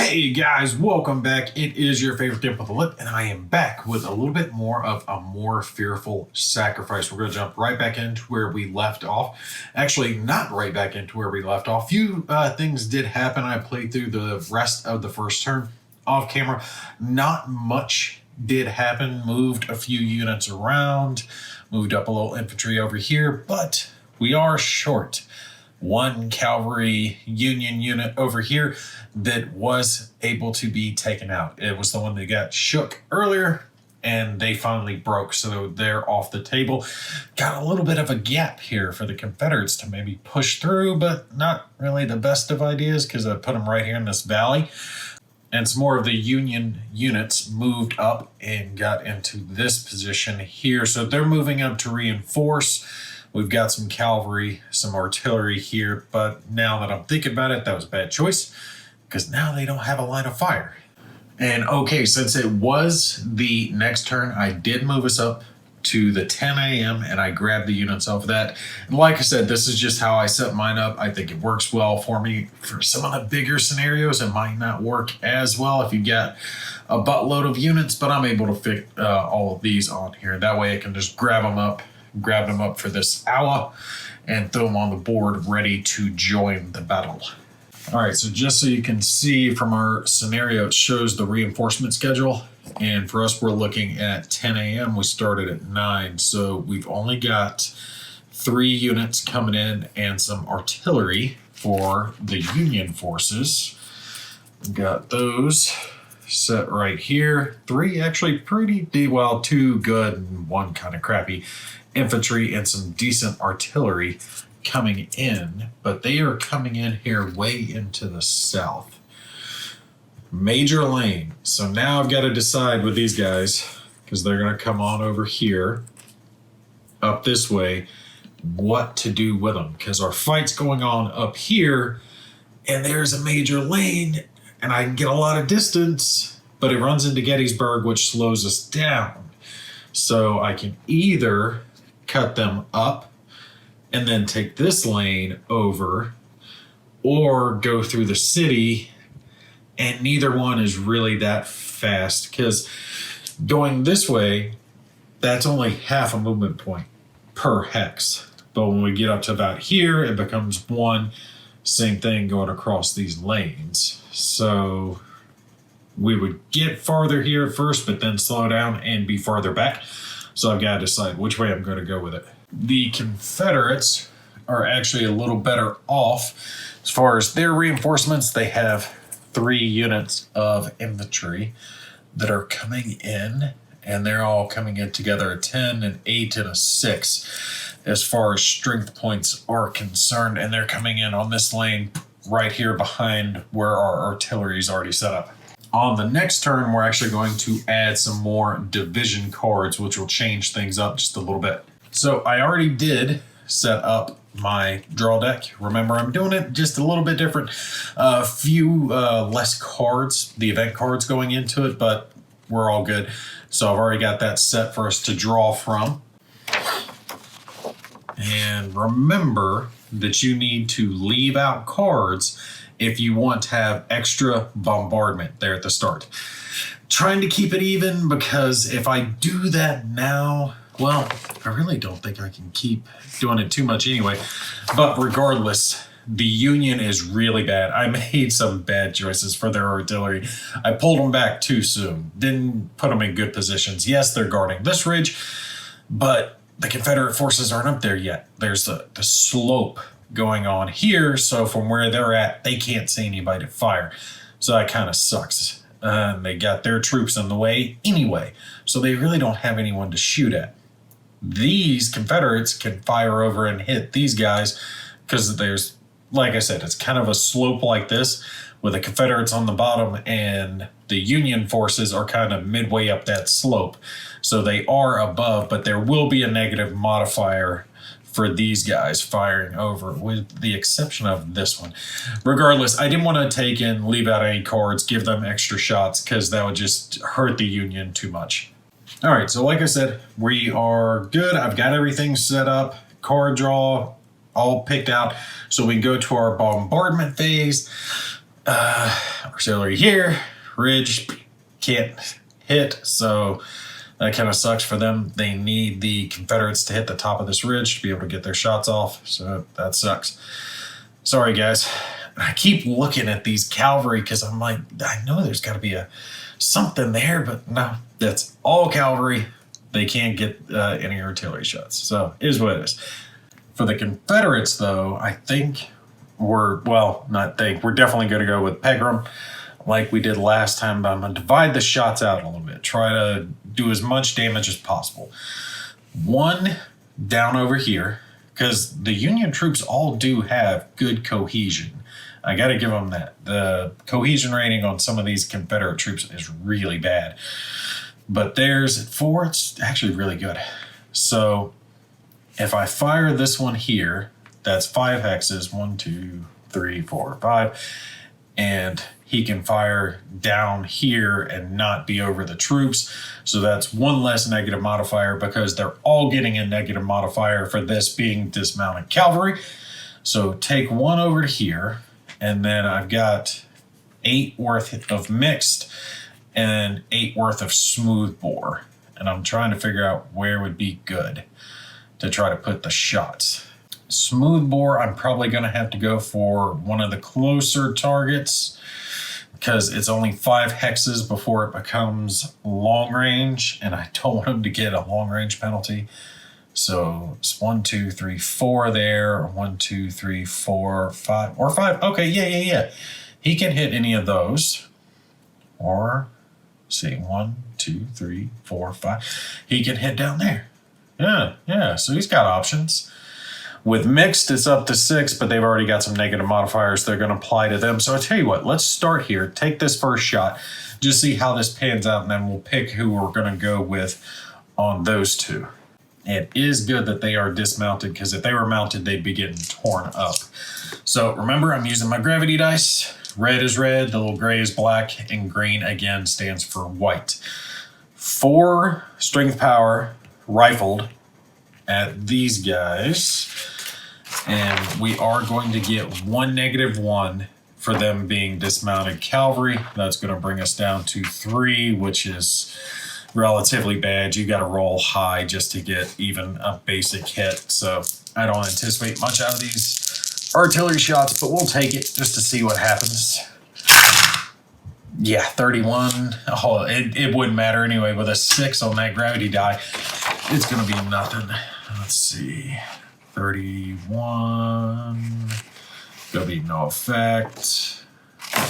Hey guys, welcome back. It is your favorite Gimp with a Lip, and I am back with a little bit more of a more fearful sacrifice. We're going to jump right back into where we left off. Actually, not right back into where we left off. Few things did happen. I played through the rest of the first turn off camera. Not much did happen. Moved a few units around. Moved up a little infantry over here, but we are short. One cavalry Union unit over here that was able to be taken out. It was the one that got shook earlier, and they finally broke, so they're off the table. Got a little bit of a gap here for the Confederates to maybe push through, but not really the best of ideas because I put them right here in this valley. And some more of the Union units moved up and got into this position here. So they're moving up to reinforce. We've got some cavalry, some artillery here, but now that I'm thinking about it, that was a bad choice because now they don't have a line of fire. And okay, since it was the next turn, I did move us up to the 10 a.m. and I grabbed the units off of that. And like I said, this is just how I set mine up. I think it works well for me. For some of the bigger scenarios, it might not work as well if you get a buttload of units, but I'm able to fit all of these on here. That way I can just grab them up for this hour and throw them on the board ready to join the battle. All right, so just so you can see from our scenario, it shows the reinforcement schedule. And for us, we're looking at 10 a.m. We started at 9. So we've only got 3 units coming in and some artillery for the Union forces. We've got those set right here. 3 actually pretty well, 2 good and 1 kind of crappy infantry and some decent artillery coming in, but they are coming in here way into the south. Major lane. So now I've got to decide with these guys, because they're going to come on over here, up this way, what to do with them, because our fight's going on up here, and there's a major lane, and I can get a lot of distance, but it runs into Gettysburg, which slows us down. So I can either cut them up and then take this lane over, or go through the city, and neither one is really that fast because going this way, that's only half a movement point per hex. But when we get up to about here, it becomes 1. Same thing going across these lanes. So we would get farther here at first, but then slow down and be farther back. So I've got to decide which way I'm going to go with it. The Confederates are actually a little better off as far as their reinforcements. They have 3 units of infantry that are coming in, and they're all coming in together, a 10, an 8, and a 6 as far as strength points are concerned. And they're coming in on this lane right here behind where our artillery is already set up. On the next turn, we're actually going to add some more division cards, which will change things up just a little bit. So I already did set up my draw deck. Remember, I'm doing it just a little bit different. A few less cards, the event cards going into it, but we're all good. So I've already got that set for us to draw from. And remember that you need to leave out cards if you want to have extra bombardment there at the start. Trying to keep it even, because if I do that now, well, I really don't think I can keep doing it too much anyway. But regardless, the Union is really bad. I made some bad choices for their artillery. I pulled them back too soon. Didn't put them in good positions. Yes, they're guarding this ridge, but the Confederate forces aren't up there yet. There's the slope going on here, so from where they're at, they can't see anybody to fire. So that kind of sucks. They got their troops in the way anyway, so they really don't have anyone to shoot at. These Confederates can fire over and hit these guys because there's, like I said, it's kind of a slope like this with the Confederates on the bottom and the Union forces are kind of midway up that slope. So they are above, but there will be a negative modifier for these guys firing over, with the exception of this one. Regardless, I didn't want to leave out any cards, give them extra shots, because that would just hurt the Union too much. All right, so like I said, we are good. I've got everything set up, card draw all picked out, so we can go to our bombardment phase. Artillery here, ridge, can't hit, so that kind of sucks for them. They need the Confederates to hit the top of this ridge to be able to get their shots off, so that sucks. Sorry, guys. I keep looking at these cavalry because I'm like, I know there's got to be something there, but no, that's all cavalry. They can't get any artillery shots, so it is what it is. For the Confederates, though, I think we're definitely going to go with Pegram like we did last time, but I'm going to divide the shots out a little bit. Try to do as much damage as possible. One down over here, because the Union troops all do have good cohesion. I got to give them that. The cohesion rating on some of these Confederate troops is really bad. But theirs at 4, it's actually really good. So if I fire this one here, that's 5 hexes, 1, 2, 3, 4, 5. And he can fire down here and not be over the troops. So that's 1 less negative modifier because they're all getting a negative modifier for this being dismounted cavalry. So take 1 over to here. And then I've got 8 worth of mixed and 8 worth of smooth bore. And I'm trying to figure out where would be good to try to put the shots. Smooth bore, I'm probably going to have to go for one of the closer targets because it's only 5 hexes before it becomes long range, and I don't want him to get a long range penalty. So it's 1, 2, 3, 4 there. 1, 2, 3, 4, 5, or 5. Okay, yeah. He can hit any of those. Or, see, 1, 2, 3, 4, 5. He can hit down there. Yeah. So he's got options. With mixed, it's up to 6, but they've already got some negative modifiers they're going to apply to them. So I tell you what, let's start here. Take this first shot. Just see how this pans out, and then we'll pick who we're going to go with on those 2. It is good that they are dismounted because if they were mounted, they'd be getting torn up. So remember, I'm using my gravity dice. Red is red, the little gray is black, and green again stands for white. 4 strength power rifled at these guys. And we are going to get 1 -1 for them being dismounted cavalry. That's going to bring us down to 3, which is relatively bad. You got to roll high just to get even a basic hit. So I don't anticipate much out of these artillery shots, but we'll take it just to see what happens. Yeah, 31. Oh, it wouldn't matter anyway. With a 6 on that gravity die, it's going to be nothing. Let's see. 31. Gonna be no effect.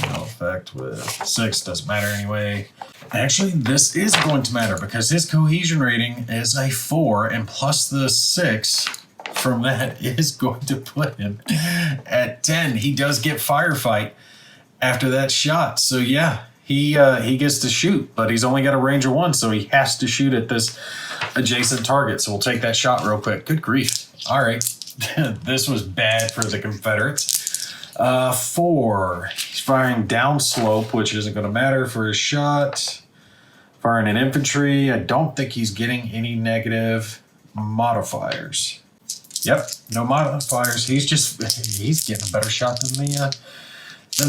No effect with 6. Doesn't matter anyway. Actually, this is going to matter because his cohesion rating is a 4, and plus the 6 from that is going to put him at 10. He does get firefight after that shot. So yeah, he gets to shoot, but he's only got a range of 1, so he has to shoot at this adjacent target. So we'll take that shot real quick. Good grief. All right. This was bad for the Confederates. 4. He's firing downslope, which isn't going to matter for his shot. Firing an infantry. I don't think he's getting any negative modifiers. Yep, no modifiers. He's getting a better shot than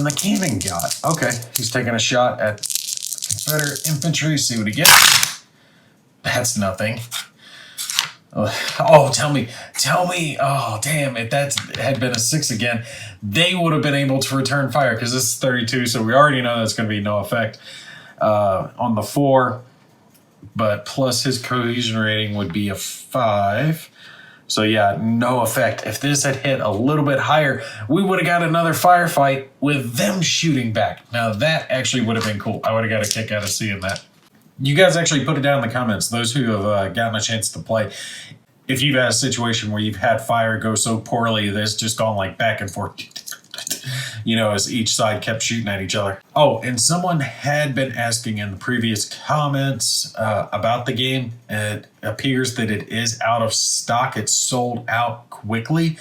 the cannon got. Okay, he's taking a shot at Confederate infantry. See what he gets. That's nothing. Oh, tell me. Oh, damn, if that had been a 6 again, they would have been able to return fire because this is 32, so we already know that's going to be no effect on the 4. But plus his cohesion rating would be a 5. So yeah, no effect. If this had hit a little bit higher, we would have got another firefight with them shooting back. Now that actually would have been cool. I would have got a kick out of seeing that. You guys actually put it down in the comments, those who have gotten a chance to play. If you've had a situation where you've had fire go so poorly that it's just gone like back and forth, as each side kept shooting at each other. Oh, and someone had been asking in the previous comments about the game. It appears that it is out of stock. It's sold out quickly.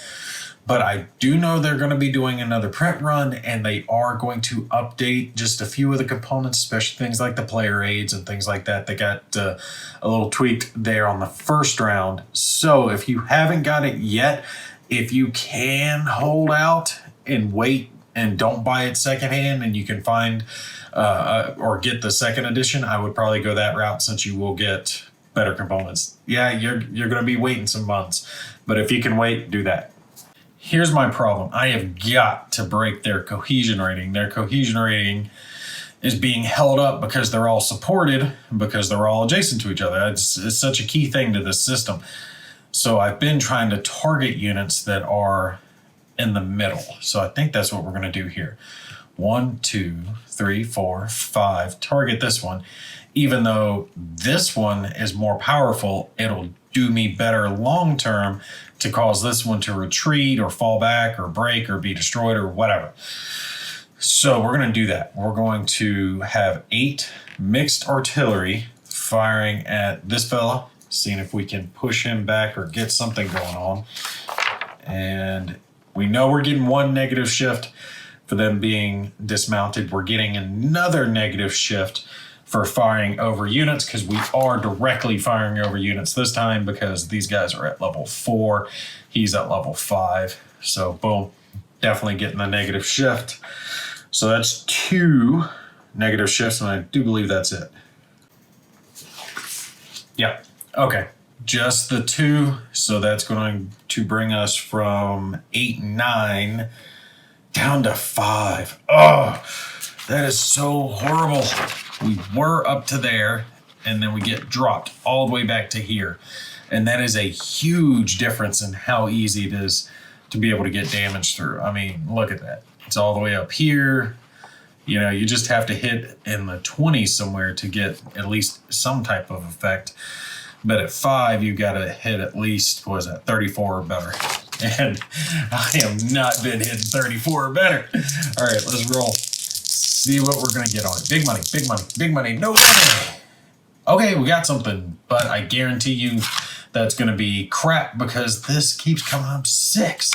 But I do know they're going to be doing another print run, and they are going to update just a few of the components, especially things like the player aids and things like that. They got a little tweaked there on the first round. So if you haven't got it yet, if you can hold out and wait and don't buy it secondhand and you can find or get the second edition, I would probably go that route since you will get better components. Yeah, you're going to be waiting some months, but if you can wait, do that. Here's my problem. I have got to break their cohesion rating. Their cohesion rating is being held up because they're all supported, because they're all adjacent to each other. It's such a key thing to this system. So I've been trying to target units that are in the middle. So I think that's what we're going to do here. 1, 2, 3, 4, 5. Target this one. Even though this one is more powerful, it'll do me better long term to cause this one to retreat or fall back or break or be destroyed or whatever. So we're going to do that. We're going to have 8 mixed artillery firing at this fella, seeing if we can push him back or get something going on. And we know we're getting 1 negative shift for them being dismounted. We're getting another negative shift for firing over units because we are directly firing over units this time because these guys are at level 4. He's at level 5. So boom, definitely getting the negative shift. So that's 2 negative shifts, and I do believe that's it. Yeah, okay. Just the 2, so that's going to bring us from 8 and 9 down to 5. Oh, that is so horrible. We were up to there, and then we get dropped all the way back to here. And that is a huge difference in how easy it is to be able to get damage through. I mean, look at that. It's all the way up here. You know, you just have to hit in the 20s somewhere to get at least some type of effect. But at 5, you got to hit at least, what is that, 34 or better. And I have not been hitting 34 or better. All right, let's roll. See what we're going to get on it. Big money, big money, big money, no money. Okay, we got something, but I guarantee you that's going to be crap because this keeps coming up 6.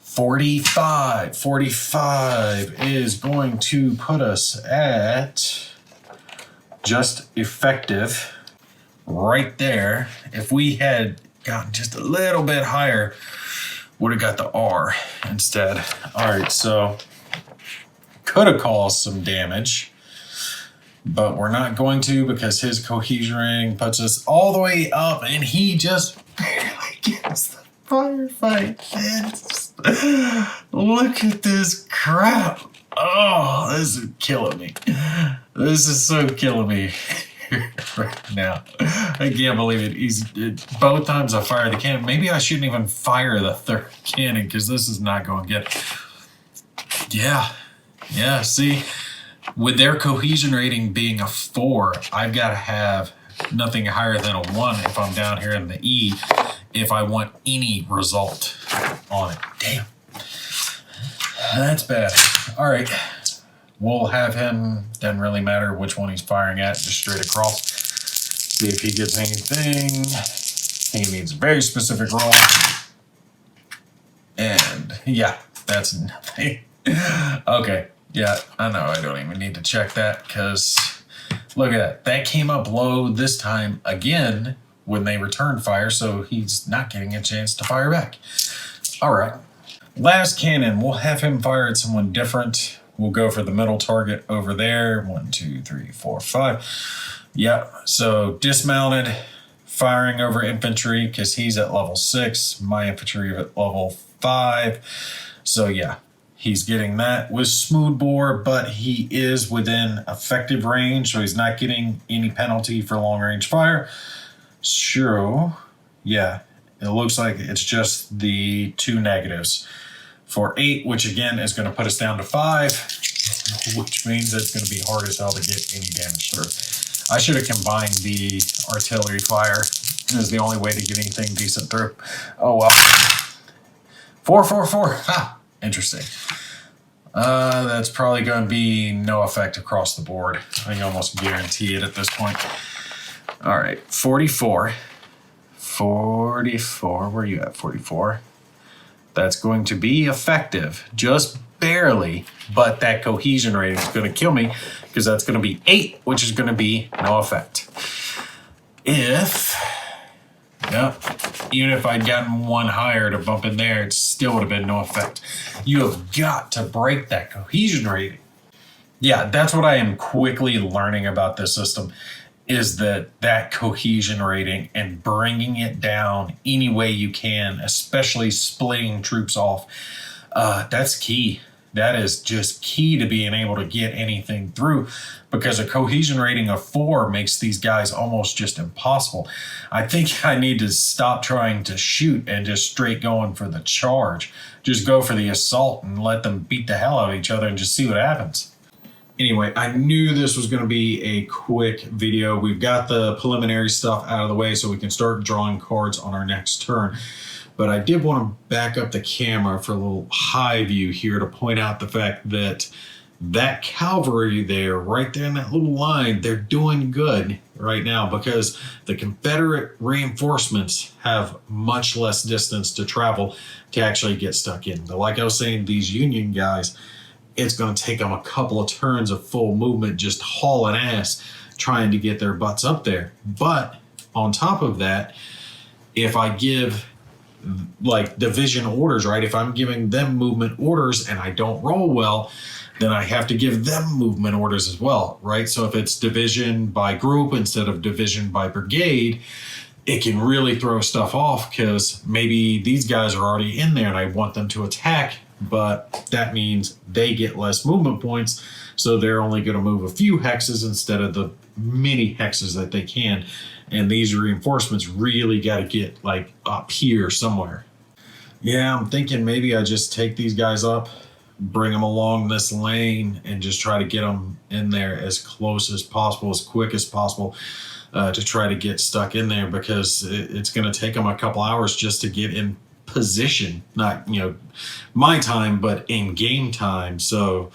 45. 45 is going to put us at just effective right there. If we had gotten just a little bit higher, would have got the R instead. All right, so could have caused some damage, but we're not going to because his cohesion rating puts us all the way up and he just barely gets the firefight. Look at this crap. Oh, this is killing me. This is so killing me right now. I can't believe it. Both times I fire the cannon. Maybe I shouldn't even fire the third cannon because this is not going good. Yeah, see, with their cohesion rating being a 4, I've got to have nothing higher than a 1 if I'm down here in the E if I want any result on it. Damn. That's bad. All right. We'll have him, doesn't really matter which one he's firing at, just straight across. See if he gets anything. He needs a very specific roll. And yeah, that's nothing. Okay. Yeah, I know I don't even need to check that because look at that. That came up low this time again when they returned fire, so he's not getting a chance to fire back. All right. Last cannon, we'll have him fire at someone different. We'll go for the middle target over there. 1, 2, 3, 4, 5. Yeah, so dismounted, firing over infantry because he's at level 6. My infantry at level 5. So yeah, he's getting that with smooth bore, but he is within effective range, so he's not getting any penalty for long range fire. So yeah, it looks like it's just the 2 negatives for 8, which again is going to put us down to 5, which means it's going to be hard as hell to get any damage through. I should have combined the artillery fire as the only way to get anything decent through. Oh well. 4, 4, 4. Ha! Interesting. That's probably going to be no effect across the board. I can almost guarantee it at this point. All right, 44. 44. Where are you at, 44? That's going to be effective, just barely, but that cohesion rating is going to kill me because that's going to be 8, which is going to be no effect. If Yeah. Even if I'd gotten one higher to bump in there, it still would have been no effect. You have got to break that cohesion rating. Yeah, that's what I am quickly learning about this system, is that cohesion rating and bringing it down any way you can, especially splitting troops off. That's key. That is just key to being able to get anything through, because a cohesion rating of 4 makes these guys almost just impossible. I think I need to stop trying to shoot and just straight going for the charge. Just go for the assault and let them beat the hell out of each other and just see what happens. Anyway, I knew this was going to be a quick video. We've got the preliminary stuff out of the way so we can start drawing cards on our next turn. But I did want to back up the camera for a little high view here to point out the fact that that cavalry there, right there in that little line, they're doing good right now because the Confederate reinforcements have much less distance to travel to actually get stuck in. But like I was saying, these Union guys, it's going to take them a couple of turns of full movement just hauling ass trying to get their butts up there. But on top of that, if I give like division orders, right? If I'm giving them movement orders and I don't roll well, then I have to give them movement orders as well, right? So if it's division by group instead of division by brigade, it can really throw stuff off because maybe these guys are already in there and I want them to attack, but that means they get less movement points. So they're only going to move a few hexes instead of the many hexes that they can. And these reinforcements really got to get like up here somewhere. Yeah, I'm thinking maybe I just take these guys up, bring them along this lane and just try to get them in there as close as possible, as quick as possible, to try to get stuck in there, because it's going to take them a couple hours just to get in position. Not, my time, but in game time. So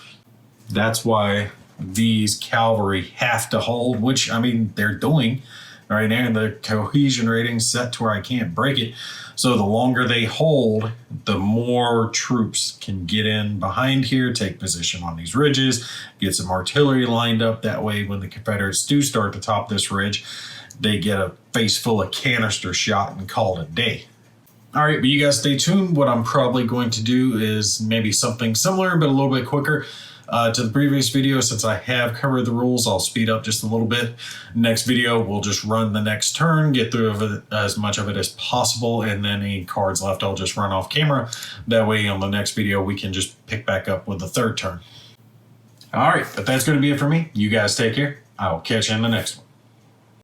that's why these cavalry have to hold, which, I mean, they're doing right now. The cohesion rating set to where I can't break it. So the longer they hold, the more troops can get in behind here, take position on these ridges, get some artillery lined up. That way, when the Confederates do start to top this ridge, they get a face full of canister shot and call it a day. All right, but you guys stay tuned. What I'm probably going to do is maybe something similar, but a little bit quicker to the previous video. Since I have covered the rules, I'll speed up just a little bit. Next video, we'll just run the next turn, get through as much of it as possible, and then any cards left, I'll just run off camera. That way, on the next video, we can just pick back up with the third turn. All right, but that's going to be it for me. You guys take care. I will catch you in the next one.